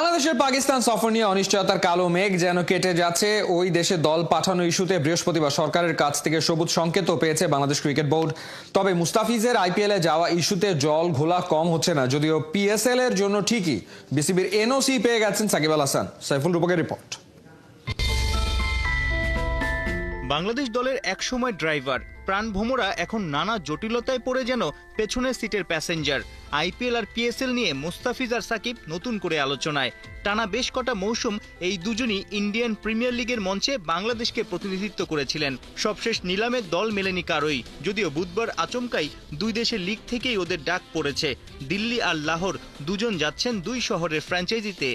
বাংলাদেশের পাকিস্তান সফর নিয়ে অনিশ্চয়তার কালো মেঘ যেন কেটে যাচ্ছে। ওই দেশে দল পাঠানো ইস্যুতে বৃহস্পতিবার সরকারের কাছ থেকে সবুজ সংকেতও পেয়েছে বাংলাদেশ ক্রিকেট বোর্ড। তবে মুস্তাফিজের আইপিএলে যাওয়া ইস্যুতে জল ঘোলা কম হচ্ছে না, যদিও পিএসএল এর জন্য ঠিকই বিসিবির এনওসি পেয়ে গেছেন সাকিব আল হাসান। সাইফুল রূপকের রিপোর্ট। বাংলাদেশ দলের একসময় ড্রাইভার প্রাণভোমরা এখন নানা জটিলতায় পড়ে যেন পেছনের সিটের প্যাসেঞ্জার। আইপিএল আর পিএসএল নিয়ে মুস্তাফিজ আর সাকিব নতুন করে আলোচনায়। টানা বেশ কটা মৌসুম এই দুজনই ইন্ডিয়ান প্রিমিয়ার লিগের মঞ্চে বাংলাদেশকে প্রতিনিধিত্ব করেছিলেন। সবশেষ নিলামে দল মেলেনি কারোই, যদিও বুধবার আচমকাই দুই দেশের লিগ থেকেই ওদের ডাক পড়েছে। দিল্লি আর লাহোর দুজন যাচ্ছেন দুই শহরের ফ্র্যাঞ্চাইজিতে।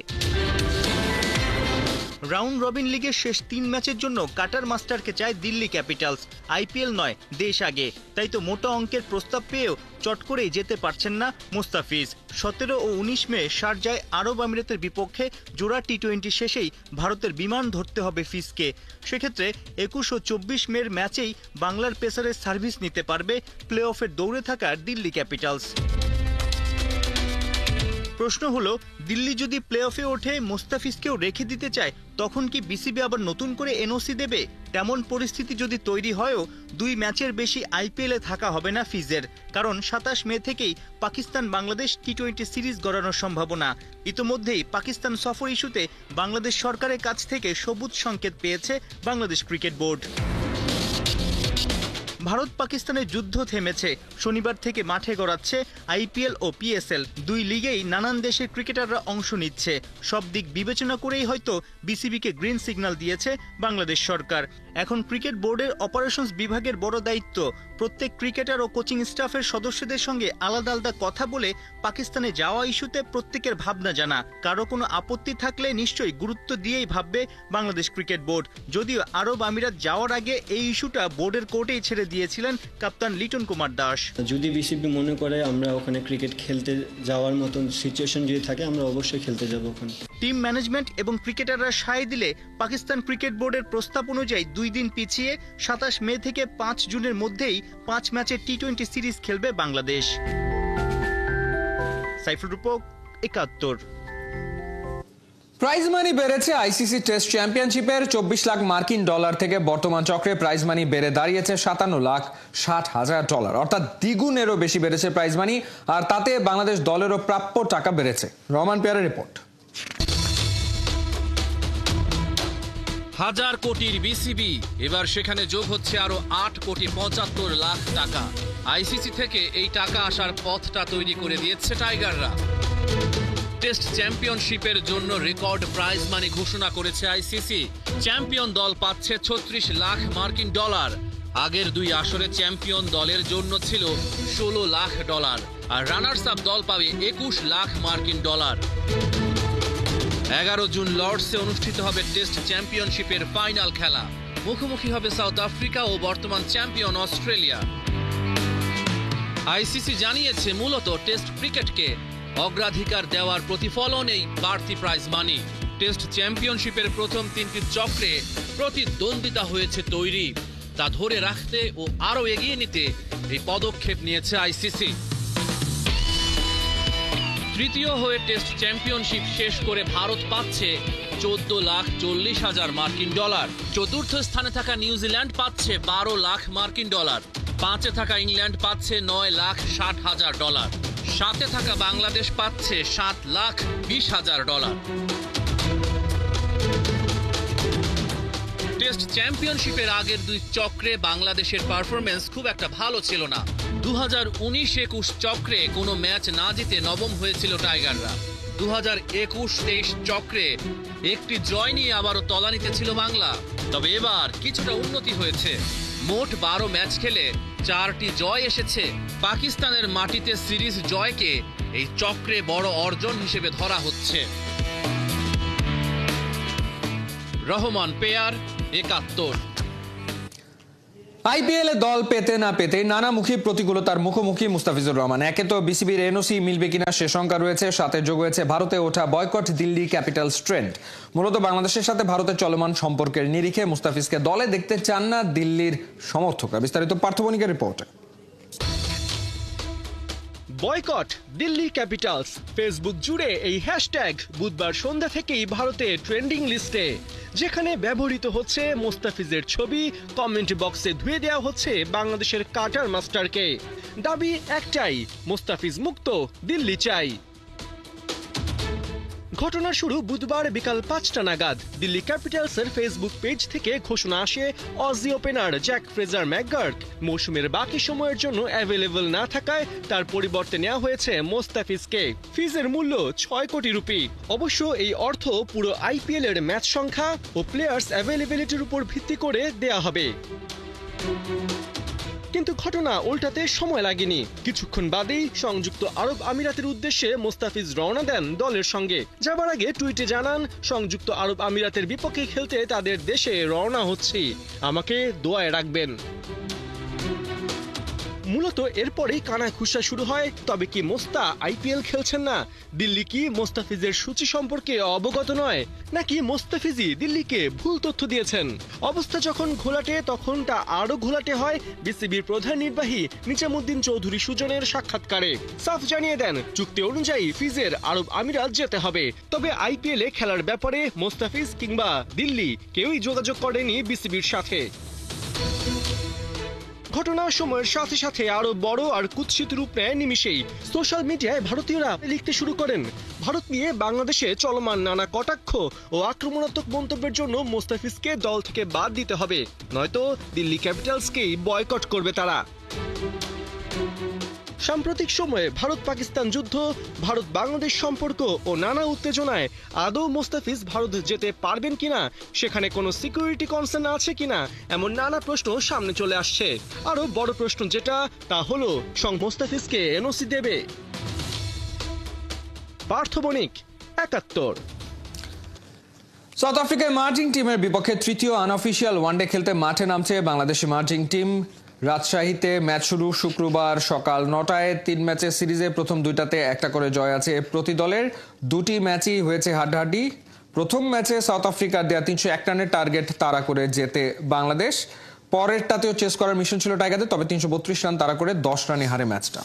রাউন্ড রবিন লিগের শেষ 3 ম্যাচের জন্য কাটার মাস্টারকে চায় দিল্লি ক্যাপিটালস। আইপিএল নয়, দেশ আগে। তাই তো মোটা অঙ্কের প্রস্তাব পেয়েও চট করেই যেতে পারছেন না মুস্তাফিজ। 17 ও 19 মে শারজায় আরব আমিরাতের বিপক্ষে জোড়া টি20 শেষেই ভারতের বিমান ধরতে হবে ফিসকে। সেক্ষেত্রে 21 ও 24 মের ম্যাচেই বাংলার পেসারের সার্ভিস নিতে পারবে প্লে অফের দৌড়ে থাকা দিল্লি ক্যাপিটালস। প্রশ্ন হলো, দিল্লি যদি প্লে অফে ওঠে মুস্তাফিজকেও রেখে দিতে চায়, তখন কি বিসিবি আবার নতুন করে এনওসি দেবে? তেমন পরিস্থিতি যদি তৈরি হয়ও 2 ম্যাচের বেশি আইপিএলে থাকা হবে না ফিজের, কারণ 27 মে থেকেই পাকিস্তান বাংলাদেশ টি20 সিরিজ গড়ানোর সম্ভাবনা। ইতোমধ্যেই পাকিস্তান সফর ইস্যুতে বাংলাদেশ সরকারের কাছ থেকে সবুজ সংকেত পেয়েছে বাংলাদেশ ক্রিকেট বোর্ড। ভারত পাকিস্তানের যুদ্ধ থেমেছে। শনিবার থেকে মাঠে গড়াচ্ছে আইপিএল ও পিএসএল। দুই লিগেই নানান দেশের ক্রিকেটাররা অংশ নিচ্ছে। সব দিক বিবেচনা করেই হয়তো বিসিবিকে গ্রিন সিগন্যাল দিয়েছে বাংলাদেশ সরকার। এখন ক্রিকেট বোর্ডের অপারেশনস বিভাগের বড় দায়িত্ব প্রত্যেক ক্রিকেটার ও কোচিং স্টাফের সদস্যদের সঙ্গে আলাদা আলাদা কথা বলে পাকিস্তানে যাওয়া ইস্যুতে প্রত্যেকের ভাবনা জানা। কারো কোনো আপত্তি থাকলে নিশ্চয়ই গুরুত্ব দিয়েই ভাববে বাংলাদেশ ক্রিকেট বোর্ড। যদিও আরব আমিরাত যাওয়ার আগে এই ইস্যুটা বোর্ডের কোর্টেই ছেড়ে দিয়েছিলেন কাপ্তান লিটন কুমার দাস। যদি বিসিবি মনে করে আমরা ওখানে ক্রিকেট খেলতে যাওয়ার মতন সিচুয়েশন যদি থাকে, আমরা অবশ্যই খেলতে যাব ওখানে। টিম ম্যানেজমেন্ট এবং ক্রিকেটাররা সায় দিলে পাকিস্তান ক্রিকেট বোর্ডের প্রস্তাব অনুযায়ী 2 দিন পিছিয়ে 27 মে থেকে 5 জুনের মধ্যেই 5 ম্যাচের টি20 সিরিজ খেলবে বাংলাদেশ। সাইফুল রূপক, 71। প্রাইজ মানি বেড়েছে আইসিসি টেস্ট চ্যাম্পিয়নশিপের। 24 লাখ মার্কিন ডলার থেকে বর্তমান চক্রে প্রাইজ মানি বেড়ে দাঁড়িয়েছে 57,60,000 $, অর্থাৎ দ্বিগুণেরও বেশি বেড়েছে প্রাইজ মানি। আর তাতে বাংলাদেশ দলেরও প্রাপ্য টাকা বেড়েছে। রহমান পেয়ারের রিপোর্ট। 1000 কোটির বিসিবি, এবার সেখানে যোগ হচ্ছে আরো 8,75 লাখ টাকা। আইসিসি থেকে এই টাকা আসার পথটা তৈরি করে দিয়েছে টাইগাররা। টেস্ট চ্যাম্পিয়নশিপের জন্য রেকর্ড প্রাইজ মানি ঘোষণা করেছে আইসিসি। চ্যাম্পিয়ন দল পাচ্ছে 36 লাখ মার্কিন ডলার। আগের 2 আসরে চ্যাম্পিয়ন দলের জন্য ছিল 16 লাখ ডলার, আর রানার্স আপ দল পাবে 21 লাখ মার্কিন ডলার। 11 জুন লর্ডসে অনুষ্ঠিত হবে টেস্ট চ্যাম্পিয়নশিপের ফাইনাল খেলা। মুখোমুখি হবে সাউথ আফ্রিকা ও বর্তমান চ্যাম্পিয়ন অস্ট্রেলিয়া। আইসিসি জানিয়েছে, মূলত টেস্ট ক্রিকেটকে অগ্রাধিকার দেওয়ার প্রতিফলন এই বাড়তি প্রাইজ মানি। টেস্ট চ্যাম্পিয়নশিপের প্রথম 3টি চক্রে প্রতিদ্বন্দ্বিতা হয়েছে তৈরি, তা ধরে রাখতে ও আরও এগিয়ে নিতে এই পদক্ষেপ নিয়েছে আইসিসি। তৃতীয় হয়ে টেস্ট চ্যাম্পিয়নশিপ শেষ করে ভারত পাচ্ছে 14,40,000 মার্কিন ডলার। চতুর্থ স্থানে থাকা নিউজিল্যান্ড পাচ্ছে 12 লাখ মার্কিন ডলার। 5-এ থাকা ইংল্যান্ড পাচ্ছে 9,60,000 ডলার। 7-এ থাকা বাংলাদেশ পাচ্ছে 7,20,000 ডলার। টেস্ট চ্যাম্পিয়নশিপের আগের 2 চক্রে বাংলাদেশের পারফরমেন্স খুব একটা ভালো ছিল না। 2019-21 চক্রে কোনো ম্যাচ না জিতে নবম হয়েছিল টাইগাররা। 2021-23 চক্রে একটি জয় নিয়ে আবারও তলানিতে ছিল বাংলা। তবে এবার কিছুটা উন্নতি হয়েছে। মোট 12 ম্যাচ খেলে 4টি জয় এসেছে। পাকিস্তানের মাটিতে সিরিজ জয়কে এই চক্রে বড় অর্জন হিসেবে ধরা হচ্ছে। রহমান পেয়ার, 71। আইপিএল এ দল পেতে না পেতে নানামুখী প্রতিকূলতার মুখোমুখি মুস্তাফিজুর রহমান। একে তো বিসিবির এনওসি মিলবে কিনা সে শঙ্কা রয়েছে, সাথে যোগ হয়েছে ভারতে ওঠা বয়কট দিল্লি ক্যাপিটালস ট্রেন্ড। মূলত বাংলাদেশের সাথে ভারতের চলমান সম্পর্কের নিরিখে মুস্তাফিজকে দলে দেখতে চান না দিল্লির সমর্থকরা। বিস্তারিত পার্থবণিকের রিপোর্টে। বয়কট দিল্লি ক্যাপিটালস, ফেসবুক জুড়ে এই হ্যাশট্যাগ বুধবার সন্ধ্যা থেকেই ভারতে ট্রেন্ডিং লিস্টে, যেখানে ব্যবহৃত হচ্ছে মোস্তাফিজের ছবি, কমেন্ট বক্সে ধুয়ে দেওয়া হচ্ছে বাংলাদেশের কাটার মাস্টারকে। দাবি একটাই, মোস্তাফিজ মুক্ত, দিল্লি চাই। ঘটনার শুরু বুধবার বিকাল 5টা নাগাদ। দিল্লি ক্যাপিটালসের ফেসবুক পেজ থেকে ঘোষণা আসে Aussie opener Jake Fraser McGurk মৌসুমের বাকি সময়ের জন্য অ্যাভেলেবল না থাকায় তার পরিবর্তে নেওয়া হয়েছে মোস্তাফিজকে। ফিজের মূল্য 6 কোটি রুপি। অবশ্য এই অর্থ পুরো আইপিএল এর ম্যাচ সংখ্যা ও প্লেয়ার্স অ্যাভেলেবিলিটির উপর ভিত্তি করে দেয়া হবে। কিন্তু ঘটনা উল্টাতে সময় লাগেনি। কিছুক্ষণ বাদেই সংযুক্ত আরব আমিরাতের উদ্দেশ্যে মোস্তাফিজ রওনা দেন দলের সঙ্গে। যাবার আগে টুইটে জানান, সংযুক্ত আরব আমিরাতের বিপক্ষে খেলতে তাদের দেশে রওনা হচ্ছি, আমাকে দোয়ায় রাখবেন। মূলত এরপরেই কানাঘুষা শুরু হয়। তবে কি মোস্তা আইপিএল খেলছেন না? দিল্লি কি মোস্তাফিজের সূচি সম্পর্কে অবগত নয়, নাকি মোস্তাফিজই দিল্লিকে ভুল তথ্য দিয়েছেন? অবস্থা যখন ঘোলাটে, তখন তা আরো ঘোলাটে হয় বিসিবির প্রধান নির্বাহী নিজামুদ্দিন চৌধুরী সুজনের সাক্ষাৎকারে। সাফ জানিয়ে দেন, চুক্তি অনুযায়ী ফিজের আরব আমিরাত যেতে হবে। তবে আইপিএলে খেলার ব্যাপারে মোস্তাফিজ কিংবা দিল্লি কেউই যোগাযোগ করেনি বিসিবির সাথে। ঘটনার সময়ের সাথে সাথে আরো বড় আর কুৎসিত রূপ নেয় নিমিষেই। সোশ্যাল মিডিয়ায় ভারতীয়রা লিখতে শুরু করেন, ভারত নিয়ে বাংলাদেশে চলমান নানা কটাক্ষ ও আক্রমণাত্মক মন্তব্যের জন্য মোস্তাফিজকে দল থেকে বাদ দিতে হবে, নয়তো দিল্লি ক্যাপিটালসকেই বয়কট করবে তারা। সাম্প্রতিক সময়ে ভারত পাকিস্তান যুদ্ধ, ভারত বাংলাদেশ সম্পর্ক ও নানা উত্তেজনায় আদৌ মোস্তাফিজ ভারত যেতে পারবেন কিনা, সেখানে কোনো সিকিউরিটি কনসার্ন আছে কিনা, এমন নানা প্রশ্ন সামনে চলে আসছে। আরো বড় প্রশ্ন যেটা, তা হলো মোস্তাফিজকে এনওসি দেবে। পার্থ বণিক, ৭১। সাউথ আফ্রিকার মার্জিং টিমের বিপক্ষে তৃতীয় আনঅফিসিয়াল ওয়ানডে খেলতে মাঠে নামছে বাংলাদেশি মার্জিং টিম। রাজশাহীতে ম্যাচ শুরু শুক্রবার সকাল 9টায়। 3 ম্যাচের সিরিজে প্রথম 2টাতে একটা করে জয় আছে প্রতি দলের। 2টি ম্যাচই হয়েছে হাড্ডাহাড্ডি। প্রথম ম্যাচে সাউথ আফ্রিকার দেয়া 301 রানের টার্গেট তাড়া করে জেতে বাংলাদেশ। পরেরটাতেও চেস করার মিশন ছিল টাইগারদের, তবে 332 রান তাড়া করে 10 রানে হারে ম্যাচটা।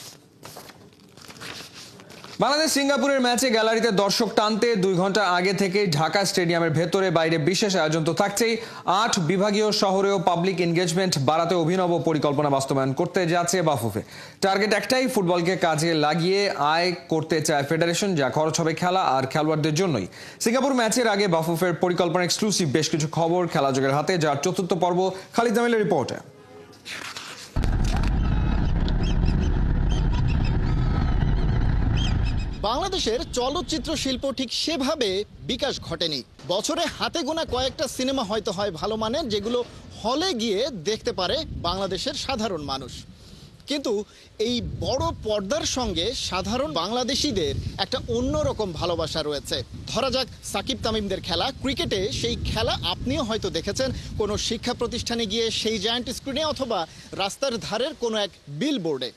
বাংলাদেশ সিঙ্গাপুরের ম্যাচে গ্যালারিতে দর্শক টানতে 2 ঘন্টা আগে থেকে ঢাকা স্টেডিয়ামের ভেতরে বাইরে বিশেষ আয়োজন তো থাকছেই। 8 বিভাগীয় শহরেও পাবলিক এনগেজমেন্ট বাড়াতে অভিনব পরিকল্পনা বাস্তবায়ন করতে যাচ্ছে বাফুফে। টার্গেট একটাই, ফুটবলকে কাজে লাগিয়ে আয় করতে চায় ফেডারেশন, যা খরচ হবে খেলা আর খেলোয়াড়দের জন্যই। সিঙ্গাপুর ম্যাচের আগে বাফুফের পরিকল্পনা এক্সক্লুসিভ বেশ কিছু খবর খেলাযোগের হাতে, যার 4র্থ পর্ব খালিদ জামিলের রিপোর্টে। বাংলাদেশের চলচ্চিত্র শিল্প ঠিক সেভাবে বিকাশ ঘটেনি। বছরে হাতে গোনা কয়েকটা সিনেমা হয়তো হয় ভালো মানের, যেগুলো হলে গিয়ে দেখতে পারে বাংলাদেশের সাধারণ মানুষ। কিন্তু এই বড় পর্দার সঙ্গে সাধারণ বাংলাদেশিদের একটা অন্যরকম ভালোবাসা রয়েছে। ধরা যাক সাকিব তামিমদের খেলা, ক্রিকেটে সেই খেলা আপনিও হয়তো দেখেছেন কোনো শিক্ষা প্রতিষ্ঠানে গিয়ে, সেই জায়ান্ট স্ক্রিনে, অথবা রাস্তার ধারের কোনো এক বিলবোর্ডে।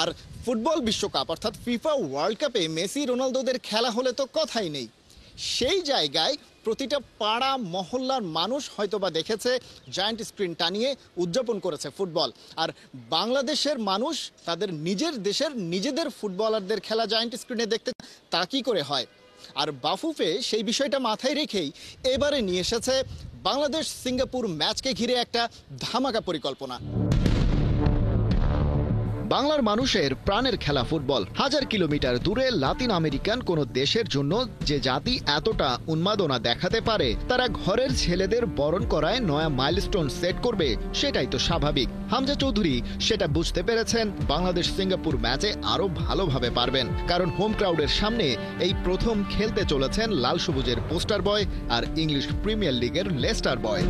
আর ফুটবল বিশ্বকাপ অর্থাৎ ফিফা ওয়ার্ল্ড কাপে মেসি রোনালদোদের খেলা হলে তো কথাই নেই। সেই জায়গায় প্রতিটা পাড়া মহল্লার মানুষ হয়তোবা দেখেছে, জায়ান্ট স্ক্রিন টানিয়ে উদযাপন করেছে ফুটবল। আর বাংলাদেশের মানুষ তাদের নিজের দেশের নিজেদের ফুটবলারদের খেলা জায়ান্ট স্ক্রিনে দেখতে, তা কি করে হয়? আর বাফুফে সেই বিষয়টা মাথায় রেখেই এবারে নিয়ে এসেছে বাংলাদেশ সিঙ্গাপুর ম্যাচকে ঘিরে একটা ধামাকা পরিকল্পনা। বাংলার মানুষের প্রাণের খেলা ফুটবল। 1000 কিলোমিটার দূরে লাতিন আমেরিকান কোন দেশের জন্য যে জাতি এতটা উন্মাদনা দেখাতে পারে, তারা ঘরের ছেলেদের বরণ করায় নয়া মাইলস্টোন সেট করবে, সেটাই তো স্বাভাবিক। হামজা চৌধুরী সেটা বুঝতে পেরেছেন। বাংলাদেশ সিঙ্গাপুর ম্যাচে আরো ভালোভাবে পারবেন, কারণ হোম ক্রাউডের সামনে এই প্রথম খেলতে চলেছেন লাল সবুজের পোস্টার বয় আর ইংলিশ প্রিমিয়ার লিগের লেস্টার বয়।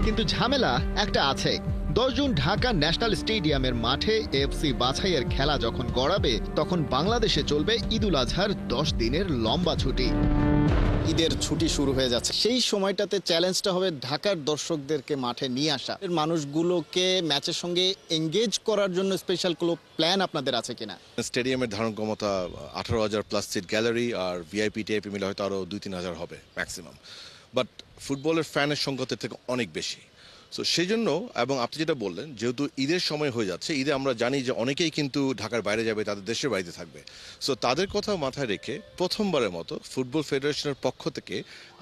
কিন্তু ঝামেলা একটা আছে। 10 জুন ঢাকা ন্যাশনাল স্টেডিয়ামের মাঠে এফসি বাছাইয়ের খেলা যখন গড়াবে, তখন বাংলাদেশে চলবে ঈদুল আজহার 10 দিনের লম্বা ছুটি। ঈদের ছুটি শুরু হয়ে যাচ্ছে, সেই সময়টাতে চ্যালেঞ্জটা হবে ঢাকার দর্শকদেরকে মাঠে নিয়ে আসা, মানুষগুলোকে ম্যাচের সঙ্গে এঙ্গেজ করার জন্য স্পেশাল কোনো প্ল্যান আপনাদের আছে কিনা? স্টেডিয়ামের ধারণ ক্ষমতা 18,000 প্লাস সিট গ্যালারি, আর ভিআইপি টিআইপি মিলে হয়তো আরও 2-3 হাজার হবে ম্যাক্সিমাম। বাট ফুটবলের ফ্যানের সংখ্যা থেকে অনেক বেশি। সো সেই জন্য, এবং আপনি যেটা বললেন, যেহেতু ঈদের সময় হয়ে যাচ্ছে, ঈদে আমরা জানি যে অনেকেই কিন্তু ঢাকার বাইরে যাবে, তাদের দেশের বাড়িতে থাকবে। সো তাদের কথা মাথায় রেখে প্রথমবারের মতো ফুটবল ফেডারেশনের পক্ষ থেকে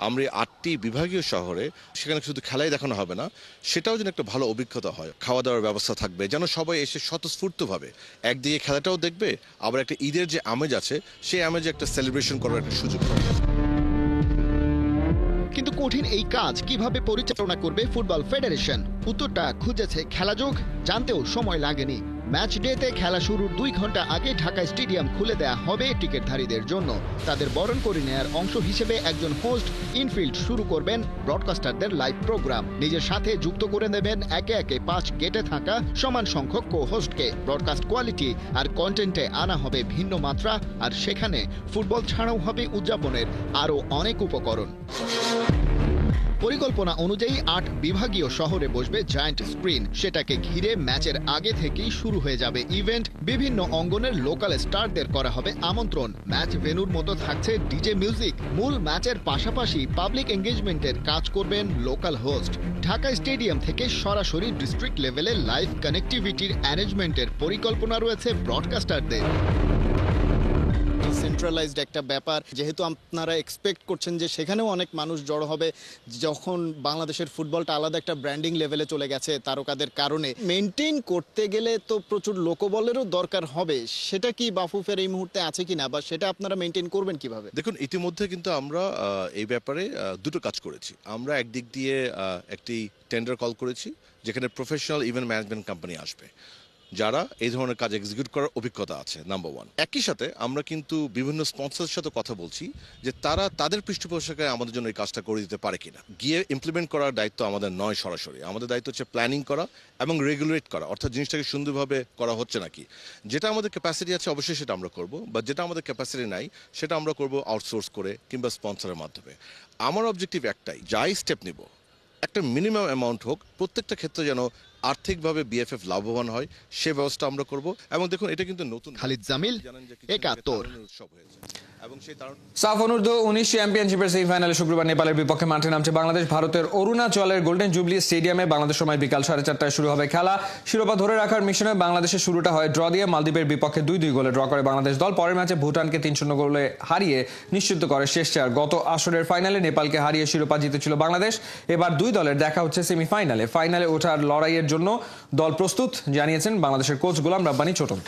আমরা 8টি বিভাগীয় শহরে, সেখানে শুধু খেলাই দেখানো হবে না, সেটাও যেন একটা ভালো অভিজ্ঞতা হয়, খাওয়া দাওয়ার ব্যবস্থা থাকবে, যেন সবাই এসে স্বতঃস্ফূর্তভাবে একদিকে খেলাটাও দেখবে, আবার একটা ঈদের যে আমেজ আছে সেই আমেজে একটা সেলিব্রেশন করার একটা সুযোগ পাবে। কিন্তু কঠিন এই কাজ কিভাবে পরিচালনা করবে ফুটবল ফেডারেশন? উত্তরটা খুঁজেছে খেলাযোগ, জানতেও সময় লাগেনি। ম্যাচ ডেতে খেলা শুরুর 2 ঘন্টা আগে ঢাকা স্টেডিয়াম খুলে দেয়া হবে টিকিটধারীদের জন্য। তাদের বরণ করে নেয়ার অংশ হিসেবে একজন হোস্ট ইনফিল্ড শুরু করবেন ব্রডকাস্টারদের লাইভ প্রোগ্রাম। নিজের সাথে যুক্ত করে নেবেন একে একে 5 গেটে থাকা সমান সংখ্যক কো হোস্টকে। ব্রডকাস্ট কোয়ালিটি আর কন্টেন্টে আনা হবে ভিন্ন মাত্রা, আর সেখানে ফুটবল ছাড়াও হবে উদযাপনের আরও অনেক উপকরণ। পরিকল্পনা অনুযায়ী 8 বিভাগীয় শহরে বসবে জায়ান্ট স্ক্রিন। সেটাকে ঘিরে ম্যাচের আগে থেকেই শুরু হয়ে যাবে ইভেন্ট। বিভিন্ন অঙ্গনের লোকাল স্টারদের করা হবে আমন্ত্রণ। ম্যাচ ভেন্যুর মতো থাকছে ডিজে মিউজিক। মূল ম্যাচের পাশাপাশি পাবলিক এঙ্গেজমেন্টের কাজ করবেন লোকাল হোস্ট। ঢাকা স্টেডিয়াম থেকে সরাসরি ডিস্ট্রিক্ট লেভেলে লাইভ কানেক্টিভিটির অ্যারেঞ্জমেন্টের পরিকল্পনা রয়েছে ব্রডকাস্টারদের। সেন্ট্রালাইজড একটা ব্যাপার, যেহেতু আপনারা এক্সপেক্ট করছেন যে সেখানেও অনেক মানুষ জড়ো হবে, যখন বাংলাদেশের ফুটবলটা আলাদা একটা ব্র্যান্ডিং লেভেলে চলে গেছে তারকাদের কারণে, মেনটেন করতে গেলে তো প্রচুর লোকবলেরও দরকার হবে। সেটা কি বাফুফের এই মুহূর্তে আছে কিনা, বা সেটা আপনারা মেনটেন করবেন কিভাবে? দেখুন, ইতিমধ্যে কিন্তু আমরা এই ব্যাপারে দুটো কাজ করেছি। আমরা একদিক দিয়ে একটি টেন্ডার কল করেছি, যেখানে প্রফেশনাল ইভেন্ট ম্যানেজমেন্ট কোম্পানি আসবে, যারা এই ধরনের কাজ এক্সিকিউট করার অভিজ্ঞতা আছে, নাম্বার 1। একই সাথে আমরা কিন্তু বিভিন্ন স্পন্সরের সাথে কথা বলছি যে তারা তাদের পৃষ্ঠপোষকে আমাদের জন্য এই কাজটা করে দিতে পারে কিনা। গিয়ে ইমপ্লিমেন্ট করার দায়িত্ব আমাদের নয় সরাসরি, আমাদের দায়িত্ব হচ্ছে প্ল্যানিং করা এবং রেগুলেট করা, অর্থাৎ জিনিসটাকে সুন্দরভাবে করা হচ্ছে নাকি। যেটা আমাদের ক্যাপাসিটি আছে অবশ্যই সেটা আমরা করব, বা যেটা আমাদের ক্যাপাসিটি নাই সেটা আমরা করব আউটসোর্স করে কিংবা স্পন্সরের মাধ্যমে। আমার অবজেক্টিভ একটাই, যাই স্টেপ নিব একটা মিনিমাম অ্যামাউন্ট হোক, প্রত্যেকটা ক্ষেত্রে যেন আর্থিকভাবে বিএফএফ লাভবান হয় সে ব্যবস্থা আমরা করব। এবং দেখুন, এটা কিন্তু নতুন। খালিদ জামিল, একাত্তর। উৎসব হয়েছে এবং সেই তারুণ্য। সাফ অনূর্ধ্ব 19 চ্যাম্পিয়নশিপের সেমিফাইনালে শুক্রবার নেপালের বিপক্ষে মাঠে নামছে বাংলাদেশ। ভারতের অরুণাচলের গোল্ডেন জুবলি স্টেডিয়ামে বাংলাদেশ সময় বিকাল 4:30টায় শুরু হবে খেলা। শিরোপা ধরে রাখার মিশনে বাংলাদেশের শুরুটা হয় ড্র দিয়ে। মালদ্বীপের বিপক্ষে 2-2 গোলে ড্র করে বাংলাদেশ দল। পরের ম্যাচে ভুটানকে 3-0 গোলে হারিয়ে নিশ্চিত করে শেষ 4। গত আসরের ফাইনালে নেপালকে হারিয়ে শিরোপা জিতেছিল বাংলাদেশ। এবার 2 দলের দেখা হচ্ছে সেমিফাইনালে। ফাইনালে ওঠার লড়াইয়ের জন্য দল প্রস্তুত, জানিয়েছেন বাংলাদেশের কোচ গোলাম রাব্বানী ছোটন।